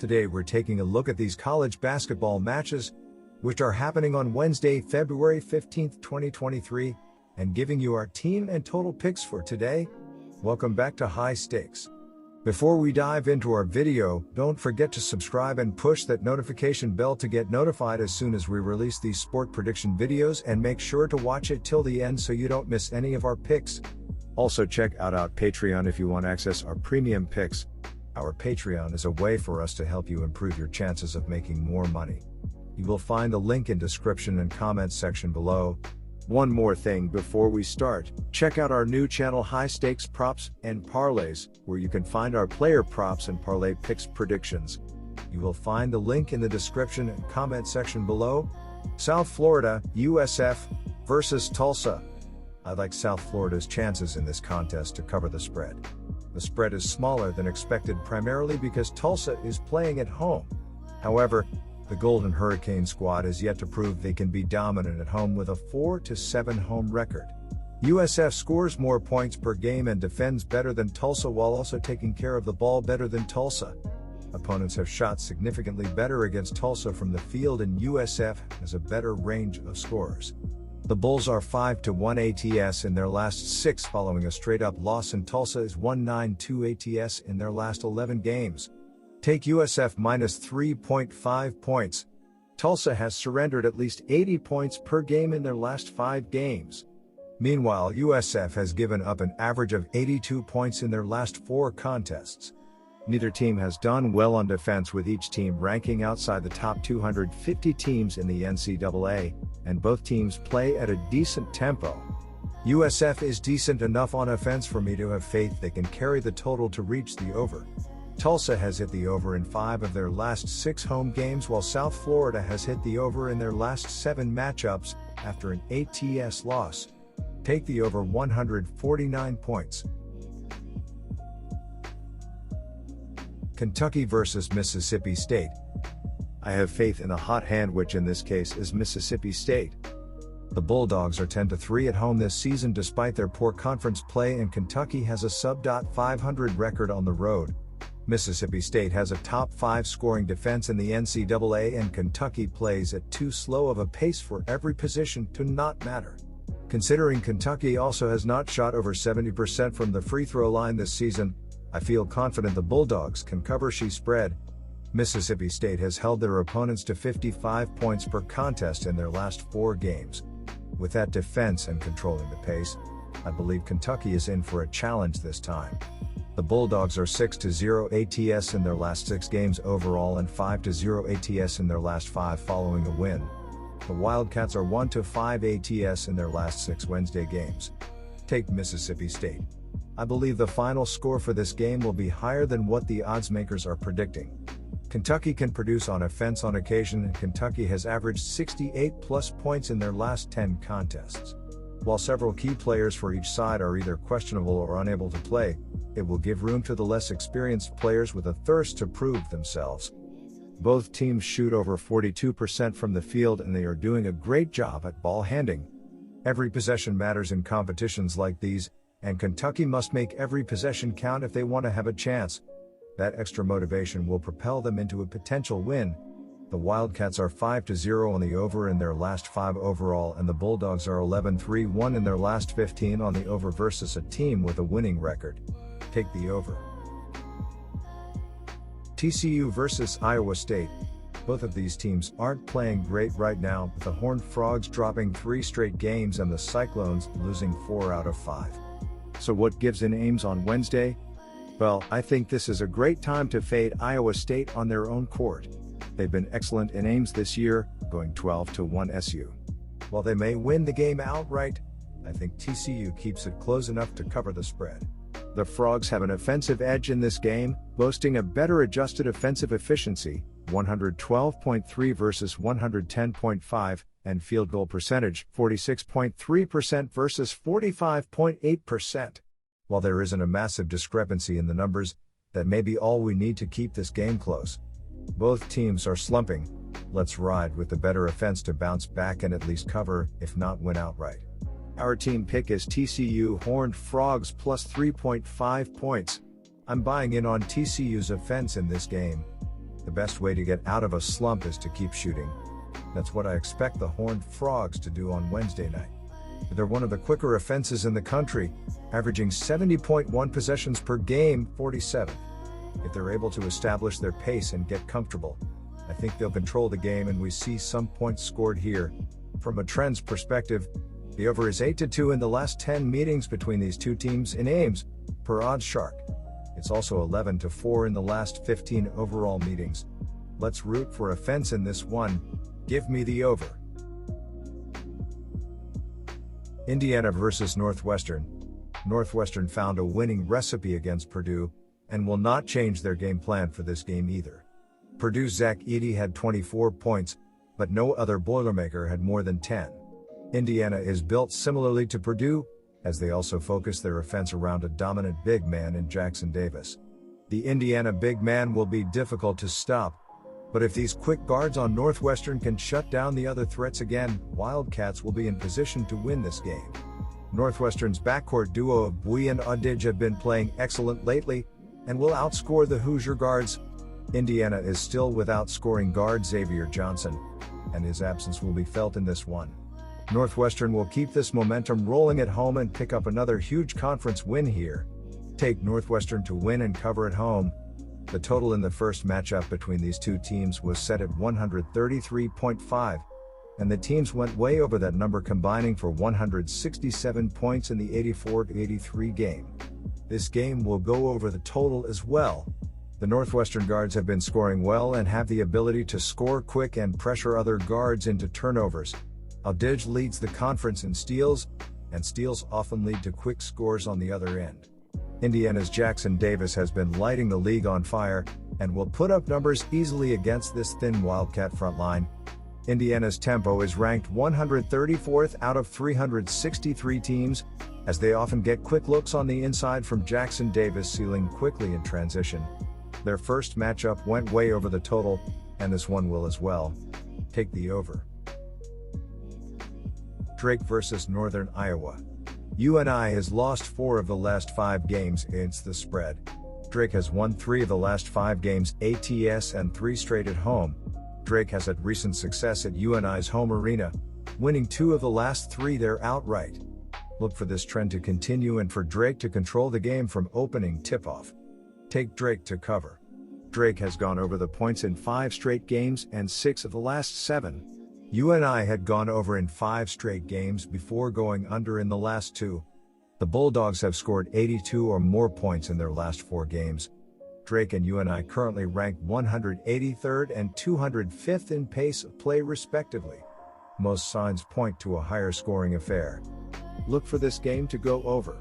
Today we're taking a look at these college basketball matches, which are happening on Wednesday, February 15th, 2023, and giving you our team and total picks for today. Welcome back to High Stakes. Before we dive into our video, don't forget to subscribe and push that notification bell to get notified as soon as we release these sport prediction videos, and make sure to watch it till the end so you don't miss any of our picks. Also check out our Patreon if you want access our premium picks. Our Patreon is a way for us to help you improve your chances of making more money. You will find the link in description and comments section below. One more thing before we start, check out our new channel High Stakes Props and Parlays, where you can find our player props and parlay picks predictions. You will find the link in the description and comment section below. South Florida, USF versus Tulsa. I like South Florida's chances in this contest to cover the spread. The spread is smaller than expected primarily because Tulsa is playing at home. However, the Golden Hurricane squad has yet to prove they can be dominant at home with a 4-7 home record. USF scores more points per game and defends better than Tulsa while also taking care of the ball better than Tulsa. Opponents have shot significantly better against Tulsa from the field, and USF has a better range of scorers. The Bulls are 5-1 ATS in their last 6 following a straight-up loss, and Tulsa is 1-9-2 ATS in their last 11 games. Take USF minus 3.5 points. Tulsa has surrendered at least 80 points per game in their last 5 games. Meanwhile, USF has given up an average of 82 points in their last 4 contests. Neither team has done well on defense, with each team ranking outside the top 250 teams in the NCAA, and both teams play at a decent tempo. USF is decent enough on offense for me to have faith they can carry the total to reach the over. Tulsa has hit the over in 5 of their last 6 home games, while South Florida has hit the over in their last 7 matchups after an ATS loss. Take the over 149 points. Kentucky versus Mississippi State. I have faith in a hot hand, which in this case is Mississippi State. The Bulldogs are 10-3 at home this season despite their poor conference play, and Kentucky has a sub-500 record on the road. Mississippi State has a top 5 scoring defense in the NCAA, and Kentucky plays at too slow of a pace for every position to not matter. Considering Kentucky also has not shot over 70% from the free throw line this season, I feel confident the Bulldogs can cover the spread. Mississippi State has held their opponents to 55 points per contest in their last 4 games. With that defense and controlling the pace, I believe Kentucky is in for a challenge this time. The Bulldogs are 6-0 ATS in their last 6 games overall and 5-0 ATS in their last 5 following a win. The Wildcats are 1-5 ATS in their last 6 Wednesday games. Take Mississippi State. I believe the final score for this game will be higher than what the odds makers are predicting. Kentucky can produce on offense on occasion, and Kentucky has averaged 68+ points in their last 10 contests. While several key players for each side are either questionable or unable to play, it will give room to the less experienced players with a thirst to prove themselves. Both teams shoot over 42% from the field, and they are doing a great job at ball handling. Every possession matters in competitions like these, and Kentucky must make every possession count if they want to have a chance. That extra motivation will propel them into a potential win. The Wildcats are 5-0 on the over in their last 5 overall, and the Bulldogs are 11-3-1 in their last 15 on the over versus a team with a winning record. Take the over. TCU versus Iowa State. Both of these teams aren't playing great right now, with the Horned Frogs dropping 3 straight games and the Cyclones losing 4 out of 5. So what gives in Ames on Wednesday? Well, I think this is a great time to fade Iowa State on their own court. They've been excellent in Ames this year, going 12-1 SU. While they may win the game outright, I think TCU keeps it close enough to cover the spread. The Frogs have an offensive edge in this game, boasting a better adjusted offensive efficiency, 112.3 versus 110.5, and field goal percentage, 46.3% versus 45.8%. While there isn't a massive discrepancy in the numbers, that may be all we need to keep this game close. Both teams are slumping. Let's ride with the better offense to bounce back and at least cover, if not win outright. Our team pick is TCU Horned Frogs plus 3.5 points. I'm buying in on TCU's offense in this game. The best way to get out of a slump is to keep shooting. That's what I expect the Horned Frogs to do on Wednesday night. They're one of the quicker offenses in the country, averaging 70.1 possessions per game, 47. If they're able to establish their pace and get comfortable, I think they'll control the game and we see some points scored here. From a trends perspective, the over is 8-2 in the last 10 meetings between these two teams in Ames, per OddsShark. It's also 11-4 in the last 15 overall meetings. Let's root for offense in this one. Give me the over. Indiana versus Northwestern. Northwestern found a winning recipe against Purdue, and will not change their game plan for this game either. Purdue's Zach Edey had 24 points, but no other Boilermaker had more than 10. Indiana is built similarly to Purdue, as they also focus their offense around a dominant big man in Jackson Davis. The Indiana big man will be difficult to stop, but if these quick guards on Northwestern can shut down the other threats again, Wildcats will be in position to win this game. Northwestern's backcourt duo of Bui and Audidge have been playing excellent lately, and will outscore the Hoosier guards. Indiana is still without scoring guard Xavier Johnson, and his absence will be felt in this one. Northwestern will keep this momentum rolling at home and pick up another huge conference win here. Take Northwestern to win and cover at home. The total in the first matchup between these two teams was set at 133.5, and the teams went way over that number, combining for 167 points in the 84-83 game. This game will go over the total as well. The Northwestern guards have been scoring well and have the ability to score quick and pressure other guards into turnovers. Audidge leads the conference in steals, and steals often lead to quick scores on the other end. Indiana's Jackson Davis has been lighting the league on fire, and will put up numbers easily against this thin Wildcat front line. Indiana's tempo is ranked 134th out of 363 teams, as they often get quick looks on the inside from Jackson Davis, sealing quickly in transition. Their first matchup went way over the total, and this one will as well. Take the over. Drake versus Northern Iowa. UNI has lost 4 of the last 5 games against the spread. Drake has won 3 of the last 5 games ATS and 3 straight at home. Drake has had recent success at UNI's home arena, winning 2 of the last 3 there outright. Look for this trend to continue and for Drake to control the game from opening tip-off. Take Drake to cover. Drake has gone over the points in 5 straight games and 6 of the last 7. UNI had gone over in 5 straight games before going under in the last 2. The Bulldogs have scored 82 or more points in their last 4 games. Drake and UNI currently rank 183rd and 205th in pace of play respectively. Most signs point to a higher scoring affair. Look for this game to go over.